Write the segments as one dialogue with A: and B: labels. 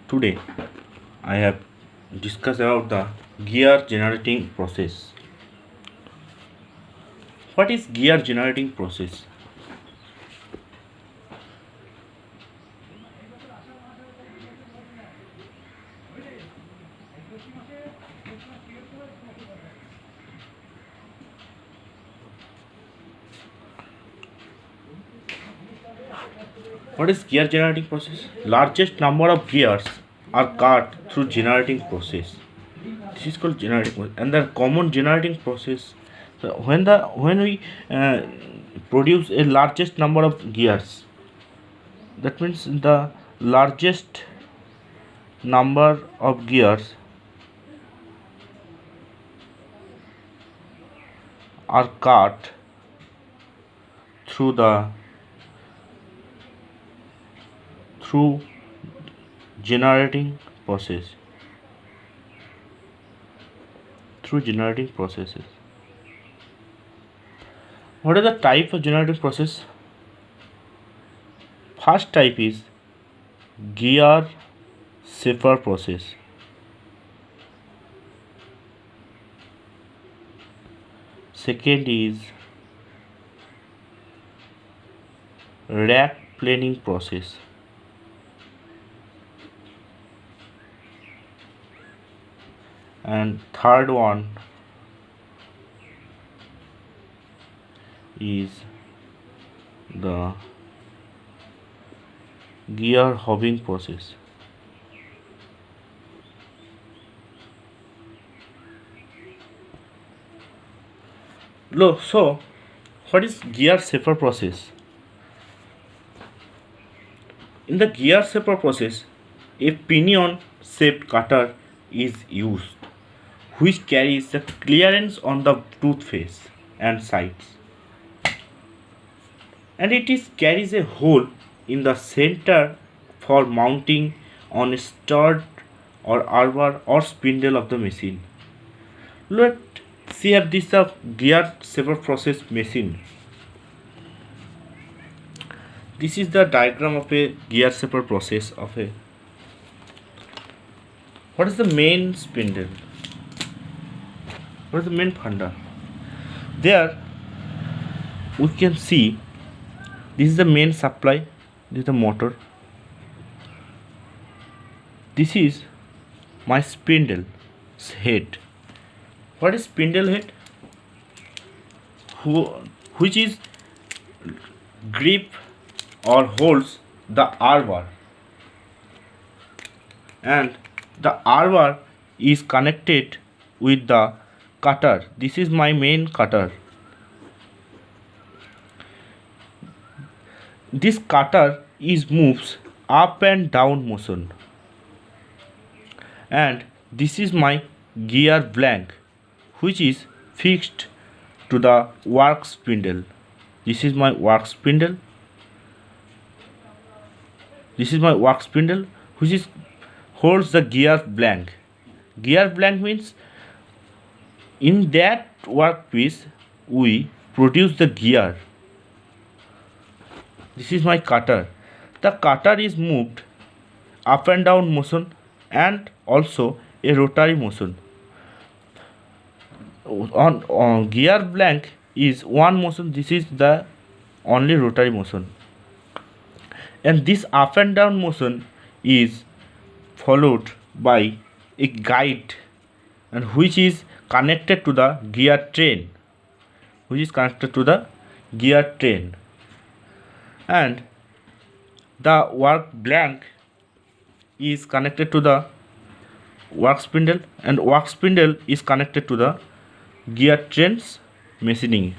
A: Today I have discussed about the gear generating process. What is gear generating process? What is gear generating process? Largest number of gears are cut through generating process. This is called generating process. And the common generating process. So when we produce a largest number of gears, that means the largest number of gears are cut through through generating process through generating processes. What are the type of generating process? First type is gear shaper process. Second is rack planing process. And third one is the gear hobbing process. So, what is gear shaper process? In the gear shaper process, a pinion shaped cutter is used, which carries the clearance on the tooth face and sides, and carries a hole in the center for mounting on a stud or arbor or spindle of the machine. Let's see if this is a gear shaper process machine. This is the diagram of a gear shaper process of a. What is the main spindle? What is the main funda? There we can see this is the main supply, this is the motor, this is my spindle head. What is spindle head? Which is grip or holds the arbor, and the arbor is connected with the cutter. This is my main cutter. This cutter moves up and down motion, and this is my gear blank, which is fixed to the work spindle. This is my work spindle. This is my work spindle, which holds the gear blank. Gear blank means in that workpiece we produce the gear. This is my cutter. The cutter is moved up and down motion and also a rotary motion. On gear blank is one motion. This is the only rotary motion, and this up and down motion is followed by a guide, and which is connected to the gear train, and the work blank is connected to the work spindle, and work spindle is connected to the gear train's machining,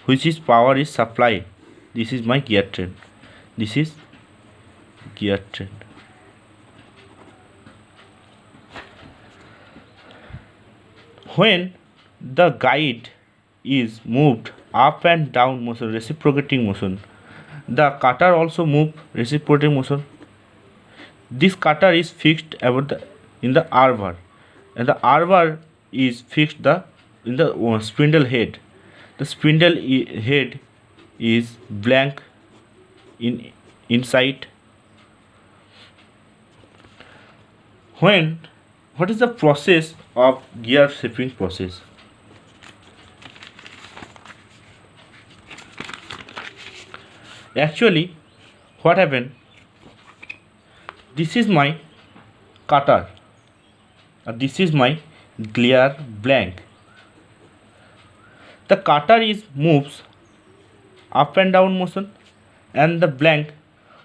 A: which is power is supplied. This is my gear train. This is gear train. When the guide is moved up and down motion, reciprocating motion, the cutter also move reciprocating motion. This cutter is fixed in the arbor, and the arbor is fixed in the spindle head. The spindle head is blank in inside. What is the process of gear shaping process? Actually, what happened? This is my cutter. This is my gear blank. The cutter is moves up and down motion, and the blank,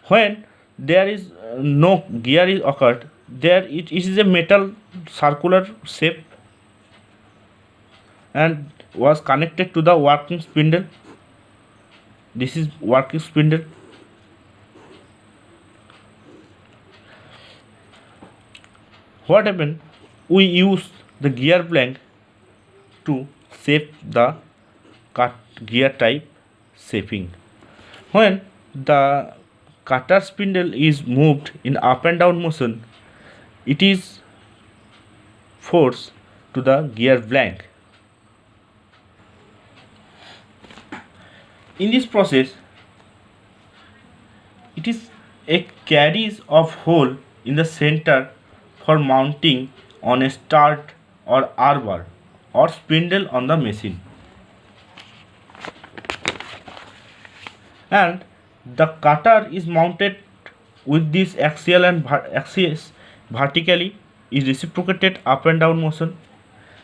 A: when there is no gear is occurred, there it is a metal circular shape and was connected to the working spindle. This is working spindle. What happened? We use the gear blank to shape the gear type shaping. When the cutter spindle is moved in up and down motion, it is forced to the gear blank. In this process, it is a carries of hole in the center for mounting on a stud or arbor or spindle on the machine. And the cutter is mounted with this axial and axis vertically is reciprocated up and down motion,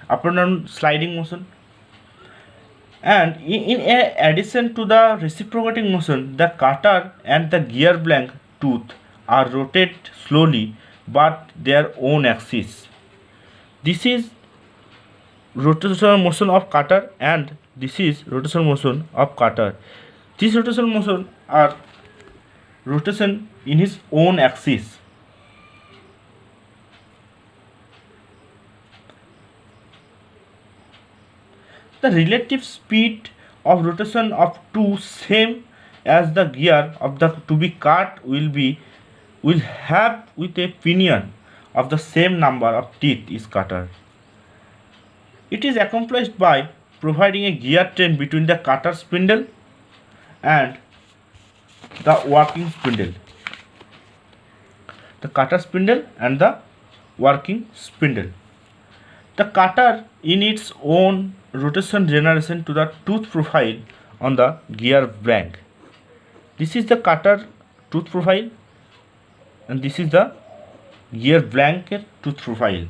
A: up and down sliding motion. And in addition to the reciprocating motion, the cutter and the gear blank tooth are rotated slowly but their own axis. This is rotational motion of cutter and this is rotational motion of cutter. This rotational motion are rotation in his own axis. The relative speed of rotation of two same as the gear of the to be cut will have with a pinion of the same number of teeth is cutter. It is accomplished by providing a gear train between the cutter spindle and the working spindle. The cutter spindle and the working spindle. The cutter in its own rotation generation to the tooth profile on the gear blank. This is the cutter tooth profile and this is the gear blank tooth profile.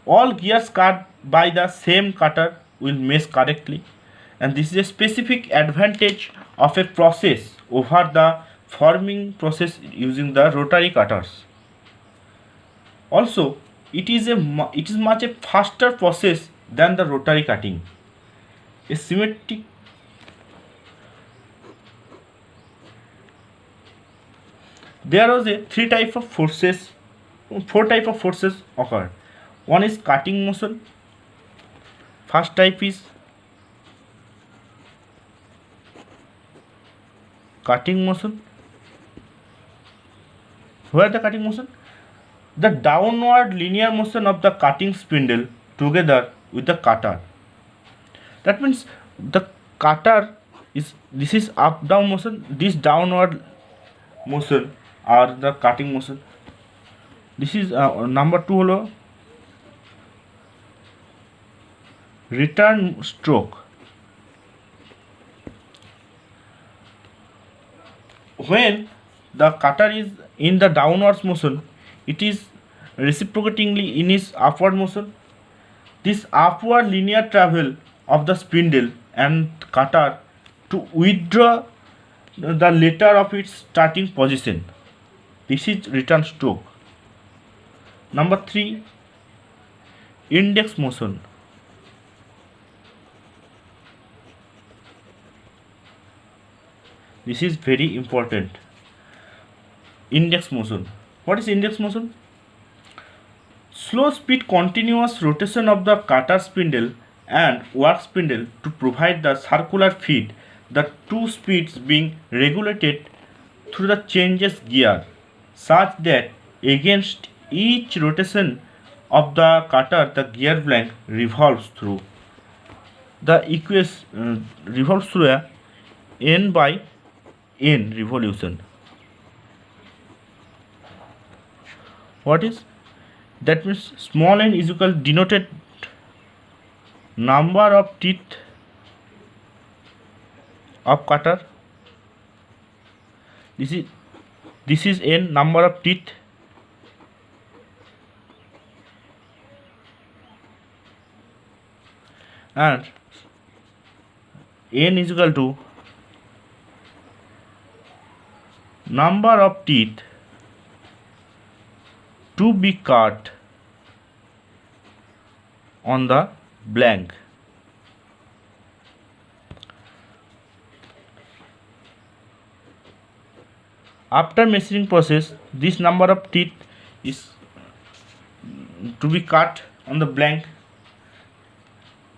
A: All gears cut by the same cutter will mesh correctly, and this is a specific advantage of a process over the forming process using the rotary cutters. Also, it is much a faster process than the rotary cutting. A symmetric there was a four type of forces occur. One is cutting motion. First type is cutting motion. Where the cutting motion? The downward linear motion of the cutting spindle together with the cutter. That means the cutter is, this is up down motion, this downward motion are the cutting motion. This is number 2 holo return stroke. When the cutter is in the downwards motion, it is reciprocatingly in its upward motion. This upward linear travel of the spindle and cutter to withdraw the later of its starting position. This is return stroke. Number 3, index motion. This is very important. Index motion. What is index motion? Slow speed continuous rotation of the cutter spindle and work spindle to provide the circular feed, the two speeds being regulated through the changes gear, such that against each rotation of the cutter the gear blank revolves through a n by n revolution. What is that? Means small n is equal denoted number of teeth of cutter. This is n number of teeth, and n is equal to number of teeth to be cut on the blank. After measuring process, this number of teeth is to be cut on the blank.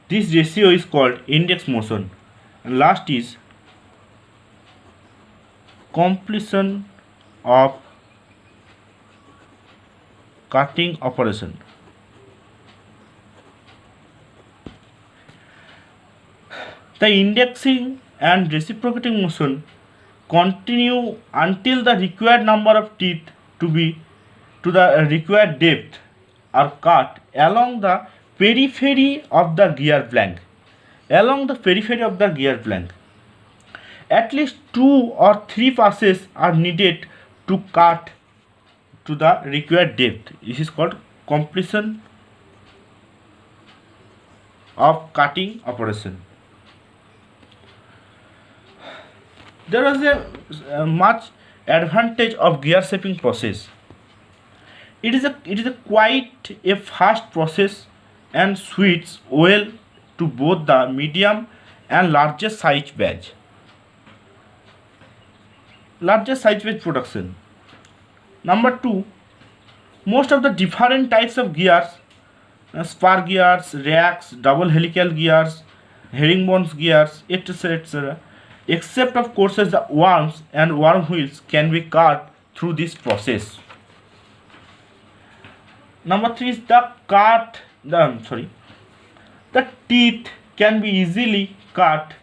A: This ratio is called index motion. And last is completion of cutting operation. The indexing and reciprocating motion continue until the required number of teeth to the required depth are cut along the periphery of the gear blank. Along the periphery of the gear blank, at least 2 or 3 passes are needed to cut to the required depth. This is called completion of cutting operation. There is a much advantage of gear shaping process. It is a quite a fast process and suits well to both the medium and larger size batch. Larger size batch production. Number 2, most of the different types of gears, spar gears, racks, double helical gears, herringbone gears, etc., except of course the worms and worm wheels can be cut through this process. Number 3 is the teeth can be easily cut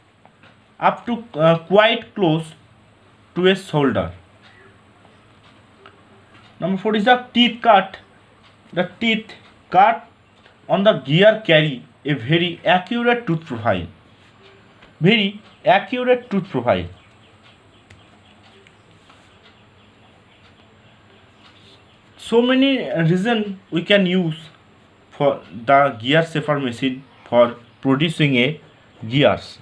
A: up to quite close to a shoulder. Number 4 is the teeth cut. The teeth cut on the gear carry a very accurate tooth profile. Very accurate tooth profile. So many reasons we can use for the gear shaper machine for producing a gears.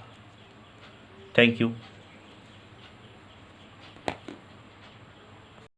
A: Thank you.